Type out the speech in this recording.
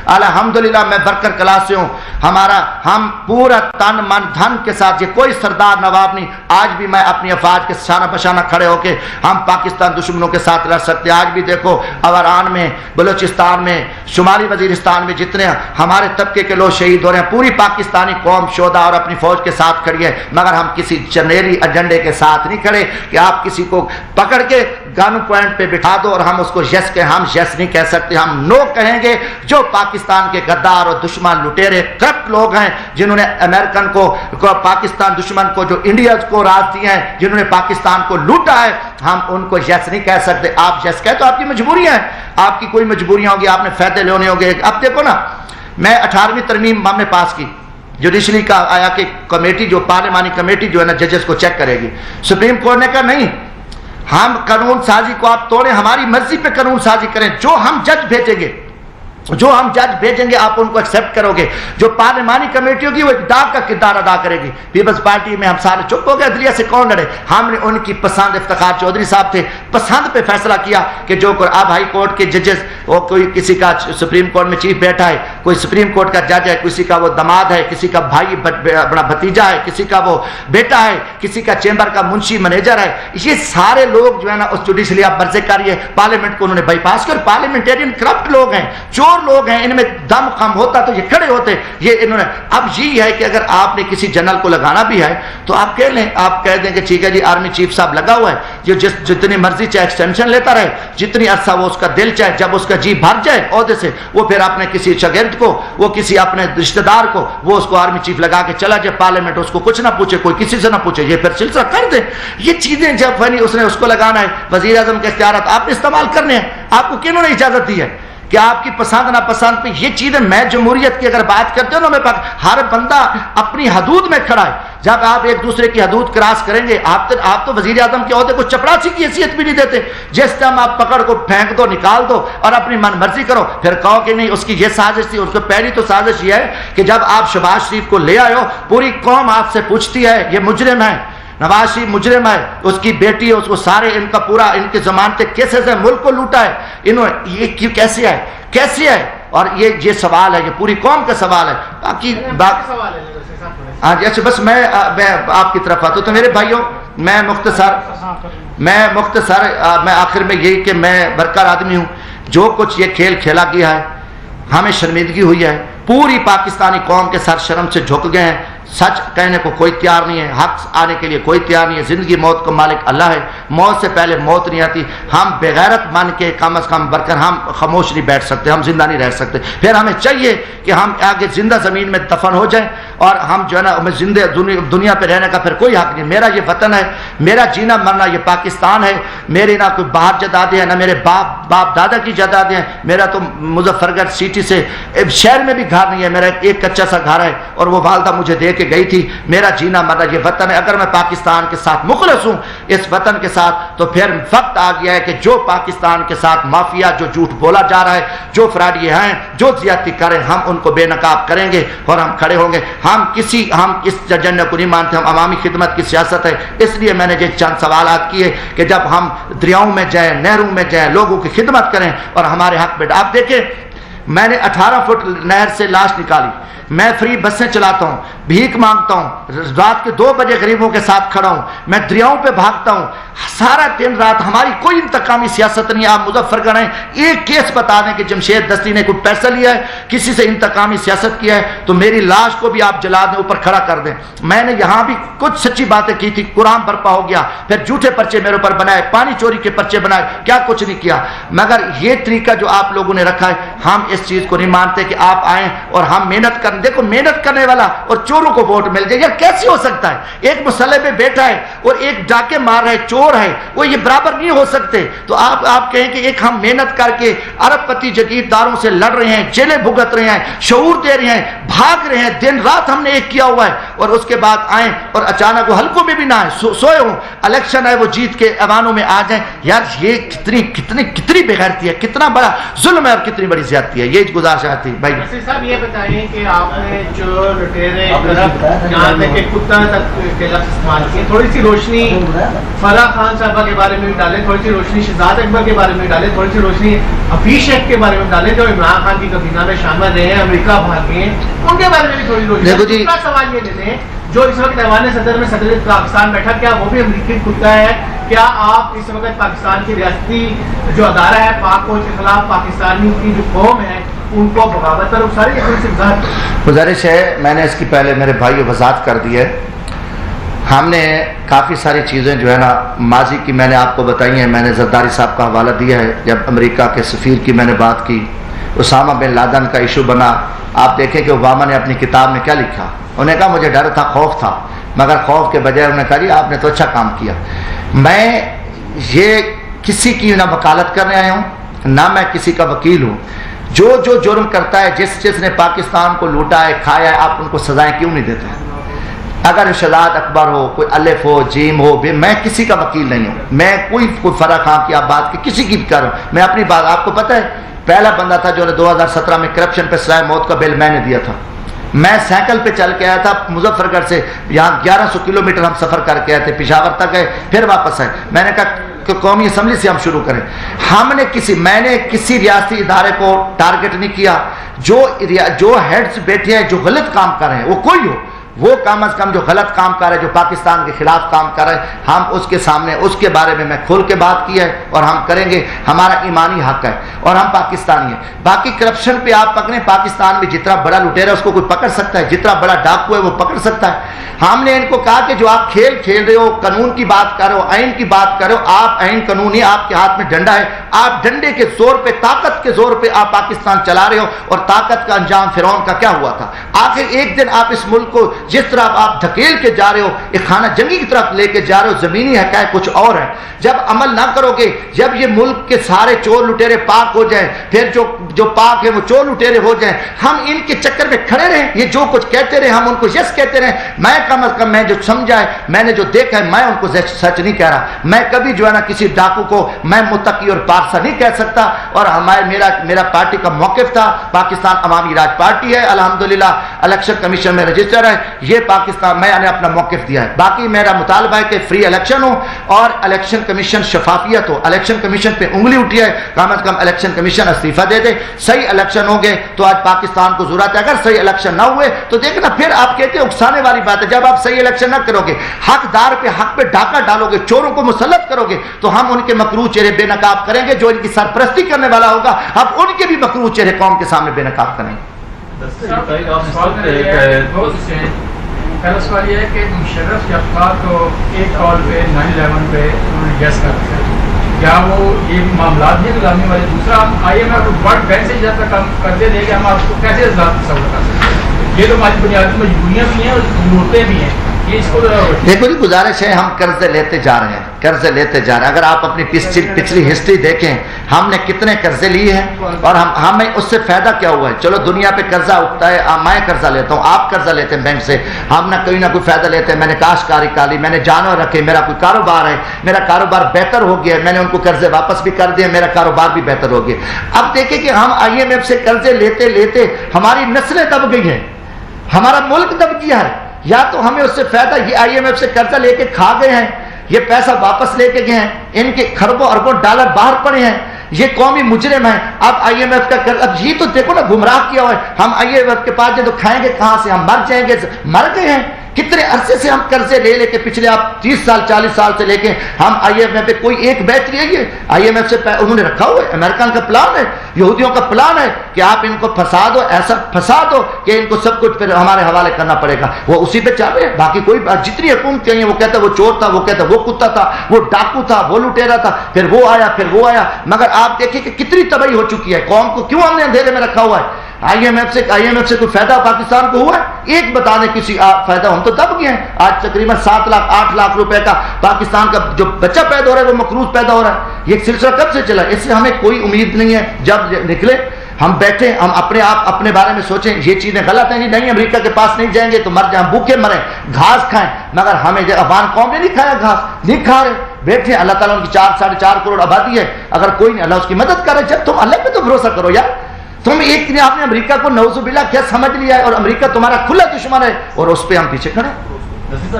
الحمدللہ میں برکر کلاس سے ہوں، ہم پورا تن من دھن کے ساتھ، یہ کوئی سردار نواب نہیں، آج بھی میں اپنی افواج کے شانہ بشانہ کھڑے ہو کے ہم پاکستان دشمنوں کے ساتھ لڑ سکتے ہیں۔ آج بھی دیکھو اوران میں، بلوچستان میں، شمالی وزیرستان میں جتنے ہمارے طبقے کے لوگ شہید ہو رہے ہیں، پوری پاکستانی قوم شہداء اور اپنی فوج کے ساتھ کھڑی ہے، مگر ہم کسی جنریلی ایجنڈے کے ساتھ نہیں کھڑے کہ آپ کسی کو پکڑ کے گن پوائنٹ پہ بٹھا دو اور ہم اس کو یس کہیں۔ ہم یس نہیں کہہ سکتے، ہم نو کہیں گے۔ جو پاکستان کے غدار اور دشمن لٹیرے کرپٹ لوگ ہیں، جنہوں نے امریکن کو پاکستان دشمن کو، جو انڈیا کو راز دیے ہیں، جنہوں نے پاکستان کو لوٹا ہے، ہم ان کو یس نہیں کہہ سکتے۔ آپ یس کہے تو آپ کی مجبوریاں ہیں، آپ کی کوئی مجبوریاں ہوگی، آپ نے فائدے لینے ہوگے۔ اب دیکھو نا، میں 18ویں ترمیم ہم نے پاس کی، جوڈیشری کا آیا کہ کمیٹی، جو پارلیمانی کمیٹی جو ہے نا ججز کو چیک کرے گی۔ سپریم کورٹ نے کہا نہیں، ہم قانون سازی کو آپ توڑیں، ہماری مرضی پہ قانون سازی کریں، جو ہم جج بھیجیں گے آپ ان کو ایکسیپٹ کرو گے۔ جو پارلیمانی کمیٹی ہوگی وہ ایک ڈاک کا کردار ادا کرے گی۔ پیپلز پارٹی میں ہم سارے چپ ہو گئے، عدلیہ سے کون لڑے؟ ہم نے ان کی پسند، افتخار چودھری صاحب تھے، پسند پہ فیصلہ کیا کہ جو اب ہائی کورٹ کے ججز، وہ کوئی کسی کا سپریم کورٹ میں چیف بیٹھا ہے، کوئی سپریم کورٹ کا جج ہے، کسی کا وہ داماد ہے، کسی کا بھائی بڑا بھتیجا ہے، کسی کا وہ بیٹا ہے، کسی کا چیمبر کا منشی مینیجر ہے، یہ سارے لوگ جو ہے نا اس جوڈیشری آپ مرضی کریے، پارلیمنٹ کو انہوں نے بائی پاس کر۔ پارلیمنٹیرین کرپٹ لوگ ہیں، چور لوگ ہیں، ان میں دم خم ہوتا تو یہ کھڑے ہوتے۔ یہ انہوں نے اب یہ ہے کہ اگر آپ نے کسی جنرل کو لگانا بھی ہے تو آپ کہہ لیں، آپ کہہ دیں کہ ٹھیک ہے جی آرمی چیف صاحب لگا ہوا ہے، جو جتنی مرضی چاہے ایکسٹینشن لیتا رہے، جتنی عرصہ وہ اس کا دل چاہے، جب اس کا جی بھر جائے عہدے سے، وہ پھر اپنے کسی شاگرد کو، وہ کسی اپنے رشتہ دار کو، وہ اس کو آرمی چیف لگا کے چلا جائے پارلیمنٹ، اس کو کچھ نہ پوچھے، کوئی کسی سے نہ پوچھے، یہ پھر سلسلہ کر دیں۔ یہ چیزیں جب اس نے اس کو لگانا ہے، وزیر اعظم کے اختیارات آپ نے استعمال کرنے ہیں، آپ کو کنہوں نے اجازت دی ہے کہ آپ کی پسند ناپسند پہ یہ چیزیں؟ میں جمہوریت کی اگر بات کرتے ہو نا، ہر بندہ اپنی حدود میں کھڑا ہے۔ جب آپ ایک دوسرے کی حدود کراس کریں گے، آپ تو وزیر اعظم کے عہدے کو چپڑاسی کی حیثیت بھی نہیں دیتے۔ جس ٹائم آپ پکڑ کو پھینک دو، نکال دو اور اپنی من مرضی کرو، پھر کہو کہ نہیں اس کی یہ سازش تھی۔ اس کو پہلی تو سازش یہ ہے کہ جب آپ شہباز شریف کو لے آئے ہو، پوری قوم آپ سے پوچھتی ہے یہ مجرم ہے، نواز شریف مجرم ہے، اس کی بیٹی، اس کو سارے ان کا پورا ان کے ضمانتیں کیسے ملک کو لوٹا ہے انہوں نے، یہ کیسے ہے؟ اور یہ سوال ہے، یہ پوری قوم کا سوال ہے۔ باقی ہاں جی، اچھا بس میں آپ کی طرف آتا ہوں۔ تو میرے بھائیوں، میں آخر میں یہی کہ میں برقرار آدمی ہوں، جو کچھ یہ کھیل کھیلا گیا ہے، ہمیں شرمندگی ہوئی ہے، پوری پاکستانی قوم کے سر شرم سے جھک گئے ہیں، سچ کہنے کو کوئی تیار نہیں ہے، حق آنے کے لیے کوئی تیار نہیں ہے۔ زندگی موت کا مالک اللہ ہے، موت سے پہلے موت نہیں آتی۔ ہم بغیرت مان کے کم از کم برکر ہم خاموش نہیں بیٹھ سکتے، ہم زندہ نہیں رہ سکتے۔ پھر ہمیں چاہیے کہ ہم آگے زندہ زمین میں دفن ہو جائیں، اور ہم جو ہے نا ہمیں زندہ دنیا پہ رہنے کا پھر کوئی حق نہیں۔ میرا یہ وطن ہے، میرا جینا مرنا یہ پاکستان ہے۔ میرے نہ کوئی باہر جدادیں ہیں، نہ میرے باپ دادا کی جدادیں ہیں۔ میرا تو مظفر گڑھ سٹی سے شہر میں بھی گھر نہیں ہے، میرا ایک کچا سا گھر ہے، اور وہ والدہ مجھے دے کے گئی تھی۔ میرا جینا مرنا یہ وطن ہے۔ اگر میں پاکستان کے ساتھ مخلص ہوں، اس وطن کے ساتھ، تو پھر وقت آ گیا ہے کہ جو پاکستان کے ساتھ مافیا، جو جھوٹ بولا جا رہا ہے، جو فراڈی ہیں، جو زیادتی کریں، ہم ان کو بے نقاب کریں گے اور ہم کھڑے ہوں گے۔ ہم اس ایجنڈے کو نہیں مانتے، ہم عوامی خدمت کی سیاست ہے۔ اس لیے میں نے یہ چند سوالات کیے کہ جب ہم دریاؤں میں جائیں، نہروں میں جائیں، لوگوں کی خدمت کریں اور ہمارے حق میں۔ آپ دیکھیں، میں نے 18 فٹ نہر سے لاش نکالی، میں فری بسیں چلاتا ہوں، بھیک مانگتا ہوں، رات کے 2 بجے غریبوں کے ساتھ کھڑا ہوں، میں دریاؤں پہ بھاگتا ہوں، سارا دن رات۔ ہماری کوئی انتقامی سیاست نہیں ہے۔ آپ مظفر گڑھ ہیں، ایک کیس بتا دیں کہ جمشید دستی نے کوئی پیسہ لیا ہے، کسی سے انتقامی سیاست کیا ہے، تو میری لاش کو بھی آپ جلا دیں، اوپر کھڑا کر دیں۔ میں نے یہاں بھی کچھ سچی باتیں کی تھی، قرآن برپا ہو گیا، پھر جھوٹے پرچے میرے اوپر بنائے، پانی چوری کے پرچے بنائے، کیا کچھ نہیں کیا۔ مگر یہ طریقہ جو آپ لوگوں نے رکھا ہے، ہم اس چیز کو نہیں مانتے کہ آپ آئیں اور ہم محنت کریں۔ دیکھو، محنت کرنے والا اور چوروں کو ووٹ مل جائے، یار کیسے ہو سکتا ہے؟ ایک مسلح پہ بیٹھا ہے اور ایک ڈاکے مار رہا ہے، چور ہے، وہ یہ برابر نہیں ہو سکتے۔ تو آپ کہیں کہ ایک ہم محنت کر کے ارب پتی جگیرداروں سے لڑ رہے ہیں، جیلیں بھگت رہے ہیں، شعور دے رہے ہیں، بھاگ رہے ہیں، دن رات ہم نے ایک کیا ہوا ہے، اور اس کے بعد آئیں اور اچانک وہ حلقوں میں بھی نہ آئیں، سوئے ہوں، الیکشن ہے وہ جیت کے ایوانوں میں آ جائیں۔ یار یہ کتنی بے غیرتی ہے، کتنا بڑا ظلم ہے اور کتنی بڑی زیادتی ہے۔ یہ گزارش آتی بھائی صاحب، یہ بتائیں کہ آپ آپ نے جو لٹیرے یہاں تک کہ کتا تک کے لفظ استعمال کیے، تھوڑی سی روشنی فرح خان صاحبہ کے بارے میں بھی ڈالیں، تھوڑی سی روشنی شہزاد اکبر کے بارے میں ڈالیں، تھوڑی سی روشنی حفیظ شیخ کے بارے میں ڈالیں جو عمران خان کی کابینہ میں شامل رہے ہیں، امریکہ بھاگ گئے ہیں، ان کے بارے میں بھی تھوڑی روشنی۔ دوسرا سوال یہ لے لیں، جو اس وقت ایوان صدر میں صدر پاکستان بیٹھا، کیا وہ بھی امریکی کتا ہے؟ کیا آپ اس وقت پاکستان کی ریاستی جو ادارہ ہے پاک فوج کے خلاف پاکستانی کی جو قوم ہے ان کو بغاوت پر اکساری ہے؟ گزارش ہے، میں نے اس کی پہلے میرے بھائی وضاحت کر دی ہے، ہم نے کافی ساری چیزیں جو ہے نا ماضی کی میں نے آپ کو بتائی ہیں، میں نے زرداری صاحب کا حوالہ دیا ہے، جب امریکہ کے سفیر کی میں نے بات کی، اسامہ بن لادن کا ایشو بنا، آپ دیکھیں کہ اوباما نے اپنی کتاب میں کیا لکھا، انہوں نے کہا مجھے ڈر تھا، خوف تھا، مگر خوف کے بجائے انہوں نے کہا جی آپ نے تو اچھا کام کیا۔ میں یہ کسی کی نہ وکالت کرنے آیا ہوں، نہ میں کسی کا وکیل ہوں، جو جرم کرتا ہے، جس نے پاکستان کو لوٹا ہے، کھایا ہے، آپ ان کو سزائیں کیوں نہیں دیتے ہیں؟ اگر شہزاد اکبر ہو، کوئی الف ہو، جیم ہو، میں کسی کا وکیل نہیں ہوں، میں کوئی فرح خان کی آپ بات کی کسی کی کر رہا ہوں، میں اپنی بات، آپ کو پتہ ہے پہلا بندہ تھا جو نے 2017 میں کرپشن پہ سزائے موت کا بل میں نے دیا تھا، میں سائیکل پہ چل کے آیا تھا مظفر گڑھ سے، یہاں 1100 کلومیٹر ہم سفر کر کے آئے تھے، پشاور تک گئے پھر واپس آئے، میں نے کہا کہ قومی اسمبلی سے ہم شروع کریں، میں نے کسی ریاستی ادارے کو ٹارگٹ نہیں کیا، جو ہیڈز بیٹھے ہیں جو غلط کام کر رہے ہیں، وہ کوئی ہو، وہ کم از کم جو غلط کام کر رہے ہیں، جو پاکستان کے خلاف کام کر رہے ہیں، ہم اس کے سامنے اس کے بارے میں کھول کے بات کی ہے اور ہم کریں گے، ہمارا ایمانی حق ہے اور ہم پاکستانی ہیں۔ باقی کرپشن پہ آپ پکڑیں، پاکستان میں جتنا بڑا لٹیرا اس کو کوئی پکڑ سکتا ہے، جتنا بڑا ڈاکو ہے وہ پکڑ سکتا ہے۔ ہم نے ان کو کہا کہ جو آپ کھیل رہے ہو، قانون کی بات کر رہے ہو، آئین کی بات کر رہے ہو، آپ آئین قانون ہی، آپ کے ہاتھ میں ڈنڈا ہے، آپ ڈنڈے کے زور پہ، طاقت کے زور پہ آپ پاکستان چلا رہے ہو، اور طاقت کا انجام فرعون کا کیا ہوا تھا؟ آخر ایک دن آپ اس ملک کو جس طرح آپ دھکیل کے جا رہے ہو، ایک خانہ جنگی کی طرف لے کے جا رہے ہو، زمینی حقائق کچھ اور ہے۔ جب عمل نہ کرو گے، جب یہ ملک کے سارے چور لٹیرے پاک ہو جائیں، پھر جو پاک ہے وہ چور لٹیرے ہو جائیں، ہم ان کے چکر میں کھڑے رہیں، یہ جو کچھ کہتے رہے ہم ان کو یس کہتے رہیں، میں کم از کم میں جو سمجھا ہے، میں نے جو دیکھا ہے، میں ان کو سچ نہیں کہہ رہا، میں کبھی جو ہے نا کسی ڈاکو کو میں متقی اور پارسا نہیں کہہ سکتا، اور میرا پارٹی کا موقف تھا، پاکستان عوامی راج پارٹی ہے، الحمدللہ الیکشن کمیشن میں رجسٹر ہے، یہ پاکستان میں نے اپنا موقف دیا ہے۔ باقی میرا مطالبہ ہے کہ فری الیکشن ہو اور الیکشن کمیشن شفافیت ہو، الیکشن کمیشن پہ انگلی اٹھی ہے، کم از کم الیکشن کمیشن استعفیٰ دے دے، صحیح الیکشن ہوں گے تو آج پاکستان کو ضرورت ہے، اگر صحیح الیکشن نہ ہوئے تو دیکھنا پھر آپ کہتے ہیں اکسانے والی بات ہے، جب آپ صحیح الیکشن نہ کرو گے، حقدار پہ حق پہ ڈاکہ ڈالو گے، چوروں کو مسلط کرو گے، تو ہم ان کے مکروہ چہرے بے نقاب کریں گے، جو ان کی سرپرستی کرنے والا ہوگا ہم ان کے بھی مکروہ چہرے قوم کے سامنے بے نقاب کریں گے۔ پہلا سوال یہ ہے کہ مشرف جب تھا تو ایک کال پہ 9/11 پہ انہوں نے یس کر دیا، کیا وہ یہ معاملات ہیں غلامی والے؟ دوسرا I M F world bank سے جب تک ہم قرضے دے کے ہم آپ کو کیسے تصور کر سکتے ہیں؟ یہ تو ہماری بنیادی مجبوریاں بھی ہیں اور ضرورتیں بھی ہیں، یہ اس کو دیکھو جی، گزارش ہے، ہم قرضے لیتے جا رہے ہیں، قرضے لیتے جا رہے ہیں، اگر آپ اپنی پچھلی ہسٹری دیکھیں ہم نے کتنے قرضے لیے ہیں اور ہمیں اس سے فائدہ کیا ہوا ہے؟ چلو دنیا پہ قرضہ اٹھتا ہے، میں قرضہ لیتا ہوں، آپ قرضہ لیتے ہیں بینک سے، ہم نہ کوئی فائدہ لیتے ہیں، میں نے کاشتکاری کا لی، میں نے جانور رکھے، میرا کوئی کاروبار ہے، میرا کاروبار بہتر ہو گیا ہے، میں نے ان کو قرضے واپس بھی کر دیے، میرا کاروبار بھی بہتر ہو گیا۔ اب دیکھیں کہ ہم آئی ایم ایف سے قرضے لیتے لیتے ہماری نسلیں دب گئی ہیں، ہمارا ملک دب گیا ہے، یا تو ہمیں اس سے فائدہ، یہ آئی ایم ایف سے قرضہ لے کے کھا گئے ہیں، یہ پیسہ واپس لے کے گئے ہیں، ان کے خربوں اربوں ڈالر باہر پڑے ہیں، یہ قومی مجرم ہیں، اب آئی ایم ایف کا قرض، اب یہ تو دیکھو نا گمراہ کیا ہوا ہے، ہم آئی ایم ایف کے پاس جائیں تو کھائیں گے کہاں سے؟ ہم مر جائیں گے، مر گئے ہیں، کتنے عرصے سے ہم قرضے لے کے پچھلے آپ 30 سال 40 سال سے لے کے ہم آئی ایم ایف پہ کوئی ایک بہتری ہے؟ یہ آئی ایم ایف سے انہوں نے رکھا ہوا ہے، امریکن کا پلان ہے، یہودیوں کا پلان ہے کہ آپ ان کو پھنسا دو، ایسا پھنسا دو کہ ان کو سب کچھ پھر ہمارے حوالے کرنا پڑے گا، وہ اسی پہ چل رہے ہیں۔ باقی کوئی جتنی حکومتیں ہیں، وہ کہتا ہے وہ چور تھا، وہ کہتا ہے وہ کتا تھا، وہ ڈاکو تھا، وہ لٹیرا تھا، پھر وہ آیا، مگر آپ دیکھیں کہ کتنی تباہی ہو چکی ہے، قوم کو کیوں ہم نے اندھیرے میں رکھا ہوا ہے؟ آئی ایم ایف سے کوئی فائدہ پاکستان کو ہوا ہے؟ ایک بتا دیں کسی فائدہ، ہم تو دب گئے ہیں، آج تقریباً 7 لاکھ 8 لاکھ روپے کا پاکستان کا جو بچہ پیدا ہو رہا ہے وہ مقروض پیدا ہو رہا ہے، یہ سلسلہ کب سے چلا؟ اس سے ہمیں کوئی امید نہیں ہے، جب نکلے ہم بیٹھیں، ہم اپنے بارے میں سوچیں، یہ چیزیں غلط ہیں، نہیں امریکہ کے پاس نہیں جائیں گے تو مر جائیں، بھوکے مریں، گھاس کھائیں، مگر ہمیں افغان قوم نے نہیں کھایا گھاس، نہیں کھا رہے، بیٹھے، اللہ تعالیٰ ان کی 4 ساڑھے 4 کروڑ آبادی ہے، اگر کوئی نہیں، اللہ اس کی مدد کرے، جب تم اللہ پہ تو بھروسہ کرو یار، تم ایک دن آپ نے امریکہ کو نعوذ باللہ کیا سمجھ لیا ہے، اور امریکہ تمہارا کھلا دشمن ہے، اور اس پہ ہم پیچھے کھڑے ہیں۔